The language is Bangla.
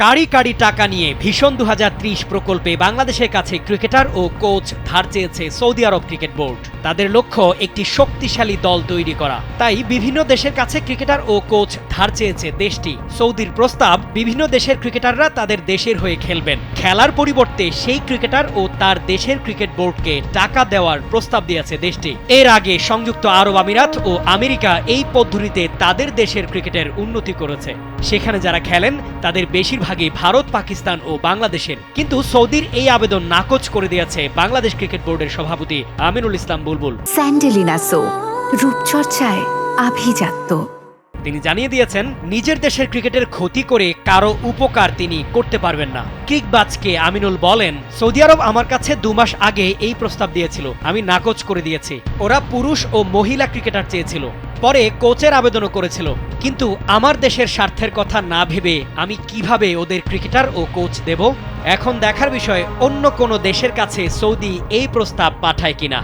কাড়ি কাড়ি টাকা নিয়ে ভিশন 2030 প্রকল্পে বাংলাদেশের কাছে ক্রিকেটার ও কোচ ধার চেয়েছে সৌদি আরব ক্রিকেট বোর্ড। তাদের লক্ষ্য একটি শক্তিশালী দল তৈরি করা। তাই বিভিন্ন দেশের কাছে ক্রিকেটার ও কোচ ধার চেয়েছে দেশটি। সৌদির প্রস্তাব, বিভিন্ন দেশের ক্রিকেটাররা তাদের দেশের হয়ে খেলবেন। খেলার পরিবর্তে সেই ক্রিকেটার ও তার দেশের ক্রিকেট বোর্ডকে টাকা দেওয়ার প্রস্তাব দিয়েছে দেশটি। এর আগে সংযুক্ত আরব আমিরাত ও আমেরিকা এই পদ্ধতিতে তাদের দেশের ক্রিকেটের উন্নতি করেছে। সেখানে যারা খেলেন তাদের বেশিরভাগই ভারত, পাকিস্তান ও বাংলাদেশের। কিন্তু সৌদির এই আবেদন নাকচ করে দিয়েছে বাংলাদেশ ক্রিকেট বোর্ডের সভাপতি আমিনুল ইসলাম বুলবুল। স্যান্ডেলিনা সো, রূপচর্চায় আভিজাত্য। তিনি জানিয়ে দিয়েছেন, নিজের দেশের ক্রিকেটের ক্ষতি করে কারো উপকার তিনি করতে পারবেন না। কিকবাজকে আমিনুল বলেন, সৌদি আরব আমার কাছে 2 মাস আগে এই প্রস্তাব দিয়েছিল, আমি নাকচ করে দিয়েছি। ওরা পুরুষ ও মহিলা ক্রিকেটার চেয়েছিল, পরে কোচের আবেদনও করেছিল। কিন্তু আমার দেশের স্বার্থের কথা না ভেবে আমি কিভাবে ওদের ক্রিকেটার ও কোচ দেব? এখন দেখার বিষয় অন্য কোনো দেশের কাছে সৌদি এই প্রস্তাব পাঠায় কিনা।